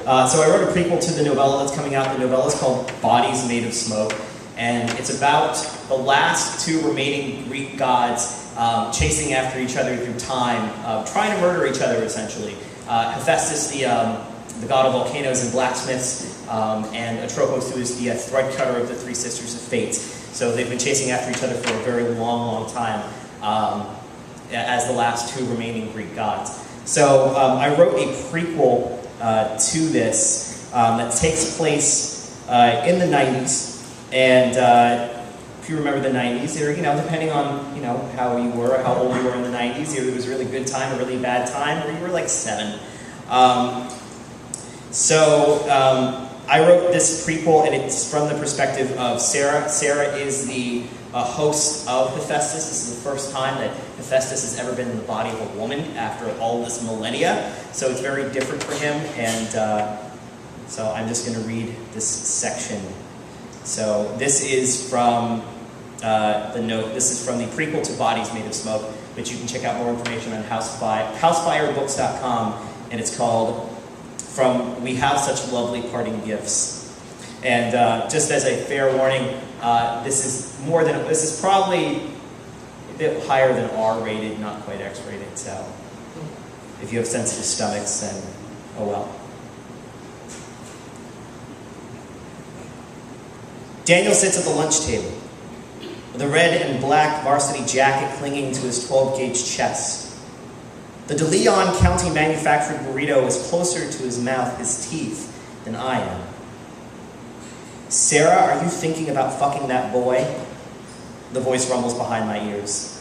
So I wrote a prequel to the novella that's coming out. The novella is called Bodies Made of Smoke, and it's about the last two remaining Greek gods chasing after each other through time, trying to murder each other, essentially. Hephaestus, the god of volcanoes and blacksmiths, and Atropos, who is the thread cutter of the three sisters of fate. So they've been chasing after each other for a very long, long time as the last two remaining Greek gods. So I wrote a prequel to this that takes place in the 90s, and if you remember the 90s, they were, depending on, how you were, how old you were in the 90s, either it was a really good time, a really bad time, or you were like 7. I wrote this prequel, and it's from the perspective of Sarah. Sarah is the host of Hephaestus. This is the first time that Hephaestus has ever been in the body of a woman after all this millennia. So it's very different for him, and so I'm just going to read this section. So this is from This is from the prequel to Bodies Made of Smoke, which you can check out more information on housefirebook's.com, and it's called "From We Have Such Lovely Parting Gifts." And just as a fair warning, this is probably a bit higher than R-rated, not quite X-rated. So if you have sensitive stomachs, then oh well. Daniel sits at the lunch table with a red and black varsity jacket clinging to his 12-gauge chest. The De Leon County manufactured burrito is closer to his mouth, his teeth, than I am. "Sarah, are you thinking about fucking that boy?" The voice rumbles behind my ears.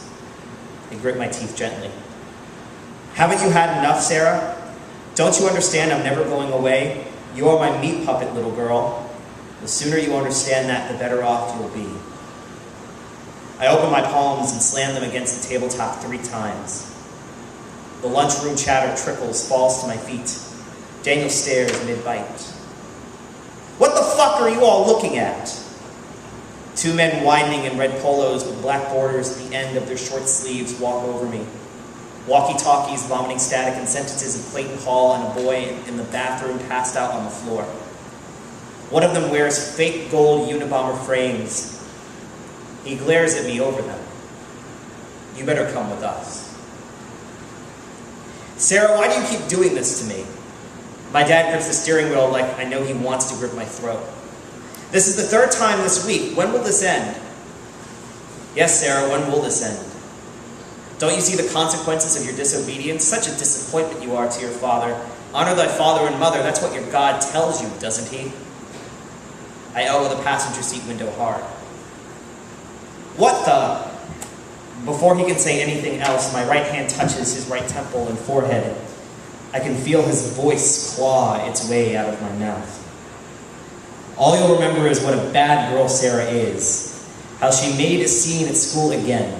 I grit my teeth gently. "Haven't you had enough, Sarah? Don't you understand I'm never going away? You are my meat puppet, little girl. The sooner you understand that, the better off you'll be." I open my palms and slam them against the tabletop 3 times. The lunchroom chatter trickles, falls to my feet. Daniel stares mid-bite. "What the fuck are you all looking at?" 2 men whining in red polos with black borders at the end of their short sleeves walk over me. Walkie-talkies vomiting static and sentences of Clayton Hall and a boy in the bathroom passed out on the floor. One of them wears fake gold Unabomber frames. He glares at me over them. "You better come with us." "Sarah, why do you keep doing this to me?" My dad grips the steering wheel like I know he wants to grip my throat. "This is the 3rd time this week. When will this end?" "Yes, Sarah, when will this end? Don't you see the consequences of your disobedience? Such a disappointment you are to your father. Honor thy father and mother. That's what your God tells you, doesn't he?" I elbow the passenger seat window hard. "What the?" Before he can say anything else, my right hand touches his right temple and forehead. I can feel his voice claw its way out of my mouth. "All you'll remember is what a bad girl Sarah is. How she made a scene at school again.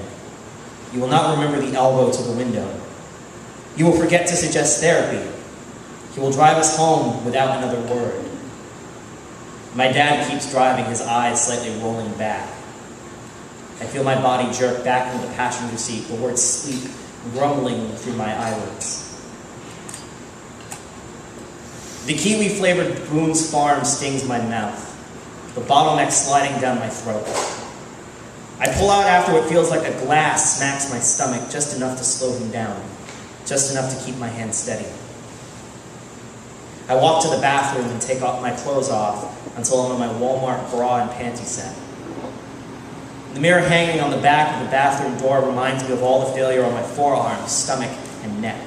You will not remember the elbow to the window. You will forget to suggest therapy. He will drive us home without another word." My dad keeps driving, his eyes slightly rolling back. I feel my body jerk back into the passenger seat, the word sleep grumbling through my eyelids. The kiwi-flavored Boone's Farm stings my mouth, the bottleneck sliding down my throat. I pull out after what feels like a glass smacks my stomach, just enough to slow him down, just enough to keep my hand steady. I walk to the bathroom and take off my clothes off until I'm in my Walmart bra and panty set. The mirror hanging on the back of the bathroom door reminds me of all the failure on my forearms, stomach, and neck.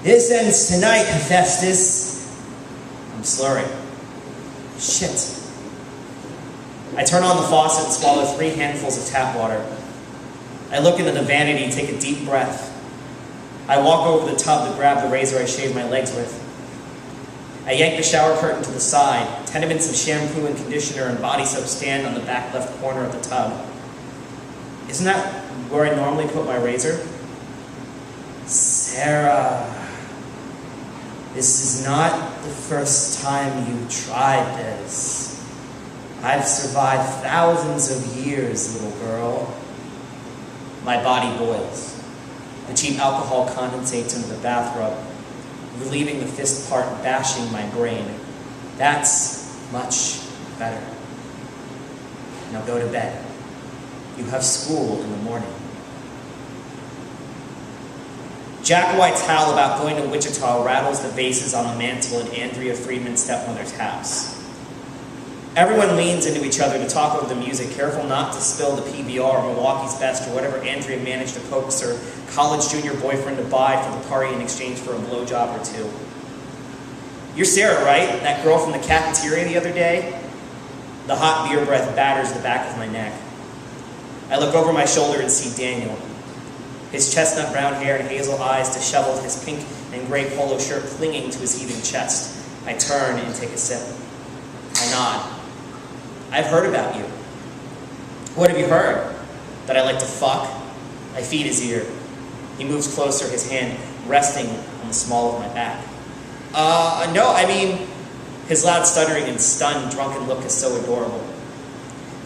"This ends tonight, Hephaestus." I'm slurring. Shit. I turn on the faucet and swallow 3 handfuls of tap water. I look into the vanity and take a deep breath. I walk over the tub to grab the razor I shave my legs with. I yank the shower curtain to the side. Tenements of shampoo and conditioner and body soap stand on the back left corner of the tub. Isn't that where I normally put my razor? "Sarah, this is not the first time you tried this. I've survived thousands of years, little girl." My body boils. The cheap alcohol condensates into the bathtub. relieving the fist part and bashing my brain. That's much better. Now go to bed. You have school in the morning. Jack White's howl about going to Wichita rattles the vases on the mantel at Andrea Friedman's stepmother's house. Everyone leans into each other to talk over the music, careful not to spill the PBR or Milwaukee's Best or whatever Andrea managed to coax her college junior boyfriend to buy for the party in exchange for a blowjob or two. You're Sarah, right? That girl from the cafeteria the other day? The hot beer breath batters the back of my neck. I look over my shoulder and see Daniel. His chestnut brown hair and hazel eyes disheveled, his pink and gray polo shirt clinging to his heaving chest. I turn and take a sip. I nod. I've heard about you. What have you heard? That I like to fuck? I feed his ear. He moves closer, his hand resting on the small of my back. No, I mean, his loud stuttering and stunned, drunken look is so adorable.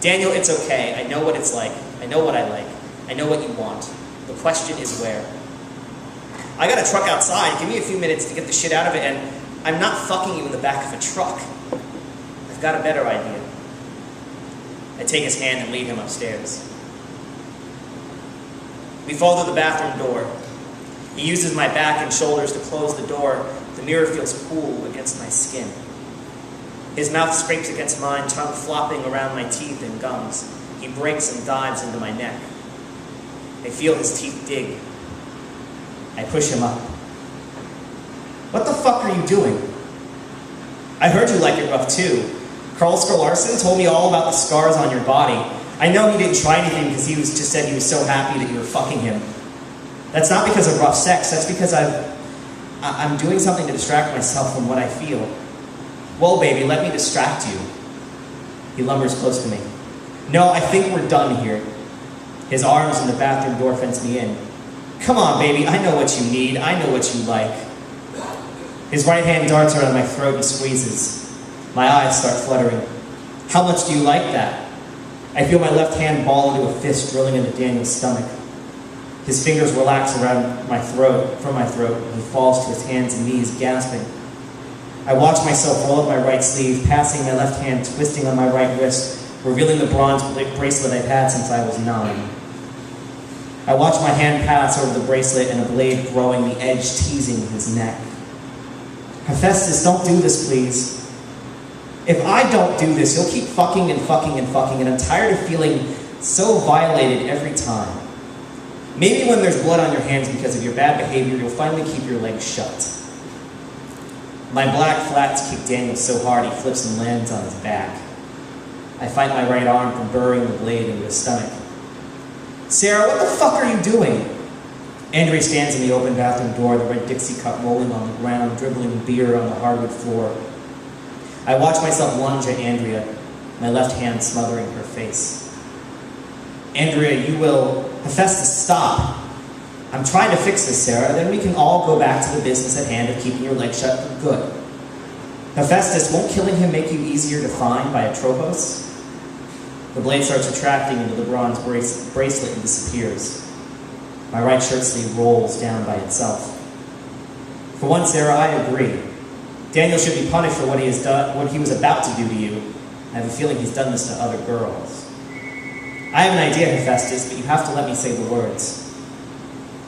Daniel, it's okay. I know what it's like. I know what I like. I know what you want. The question is where. I got a truck outside. Give me a few minutes to get the shit out of it, and I'm not fucking you in the back of a truck. I've got a better idea. I take his hand and lead him upstairs. We fall through the bathroom door. He uses my back and shoulders to close the door. The mirror feels cool against my skin. His mouth scrapes against mine, tongue flopping around my teeth and gums. He breaks and dives into my neck. I feel his teeth dig. I push him up. What the fuck are you doing? I heard you like it rough too. Carl Larson told me all about the scars on your body. I know he didn't try anything because he just said he was so happy that you were fucking him. That's not because of rough sex. That's because I'm doing something to distract myself from what I feel. Well, baby, let me distract you. He lumbers close to me. No, I think we're done here. His arms in the bathroom door fence me in. Come on, baby, I know what you need. I know what you like. His right hand darts around my throat and squeezes. My eyes start fluttering. How much do you like that? I feel my left hand ball into a fist drilling into Daniel's stomach. His fingers relax around my throat, from my throat, and he falls to his hands and knees, gasping. I watch myself roll up my right sleeve, passing my left hand, twisting on my right wrist, revealing the bronze bracelet I've had since I was 9. I watch my hand pass over the bracelet and a blade growing, the edge teasing his neck. Hephaestus, don't do this, please. If I don't do this, you'll keep fucking and fucking and fucking, and I'm tired of feeling so violated every time. Maybe when there's blood on your hands because of your bad behavior, you'll finally keep your legs shut. My black flats kick Daniel so hard he flips and lands on his back. I fight my right arm from burying the blade into his stomach. Sarah, what the fuck are you doing? Andrea stands in the open bathroom door, the red Dixie cup rolling on the ground, dribbling beer on the hardwood floor. I watch myself lunge at Andrea, my left hand smothering her face. Andrea, you will... Hephaestus, stop. I'm trying to fix this, Sarah. Then we can all go back to the business at hand of keeping your legs shut for good. Hephaestus, won't killing him make you easier to find by Atropos? The blade starts retracting into the bronze bracelet and disappears. My right shirt sleeve rolls down by itself. For once, Sarah, I agree. Daniel should be punished for what he has done, what he was about to do to you. I have a feeling he's done this to other girls. I have an idea, Hephaestus, but you have to let me say the words.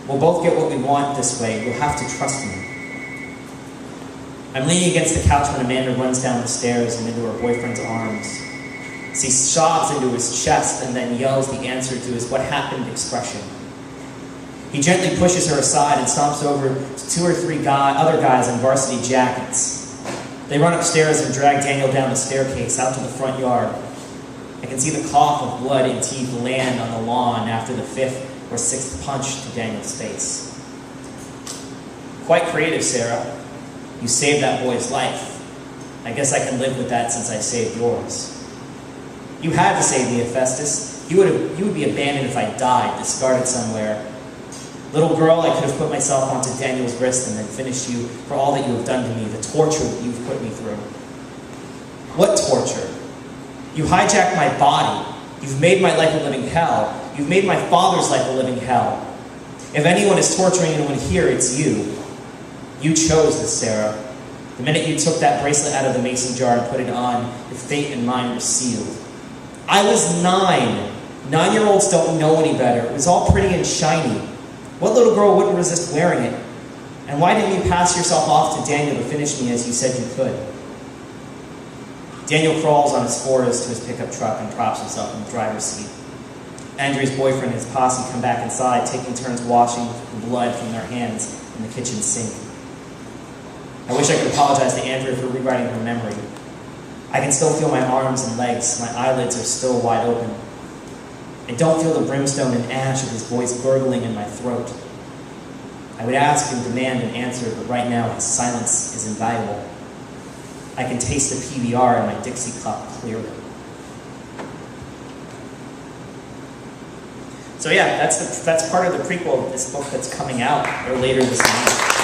We'll both get what we want this way. You'll have to trust me. I'm leaning against the couch when Amanda runs down the stairs and into her boyfriend's arms. She sobs into his chest and then yells the answer to his "what happened" expression. He gently pushes her aside and stomps over to 2 or 3 other guys in varsity jackets. They run upstairs and drag Daniel down the staircase out to the front yard. I can see the cough of blood and teeth land on the lawn after the 5th or 6th punch to Daniel's face. Quite creative, Sarah. You saved that boy's life. I guess I can live with that since I saved yours. You had to save me, Hephaestus. You would be abandoned if I died, discarded somewhere. Little girl, I could have put myself onto Daniel's wrist and then finished you for all that you have done to me, the torture that you've put me through. What torture? You hijacked my body. You've made my life a living hell. You've made my father's life a living hell. If anyone is torturing anyone here, it's you. You chose this, Sarah. The minute you took that bracelet out of the mason jar and put it on, your fate and mine were sealed. I was 9. 9-year-olds don't know any better. It was all pretty and shiny. What little girl wouldn't resist wearing it? And why didn't you pass yourself off to Daniel to finish me as you said you could? Daniel crawls on his fours to his pickup truck and props himself in the driver's seat. Andrea's boyfriend and his posse come back inside, taking turns washing the blood from their hands in the kitchen sink. I wish I could apologize to Andrea for rewriting her memory. I can still feel my arms and legs. My eyelids are still wide open. I don't feel the brimstone and ash of his voice gurgling in my throat. I would ask and demand an answer, but right now his silence is invaluable. I can taste the PBR in my Dixie cup clearly. So yeah, that's part of the prequel of this book that's coming out or later this month.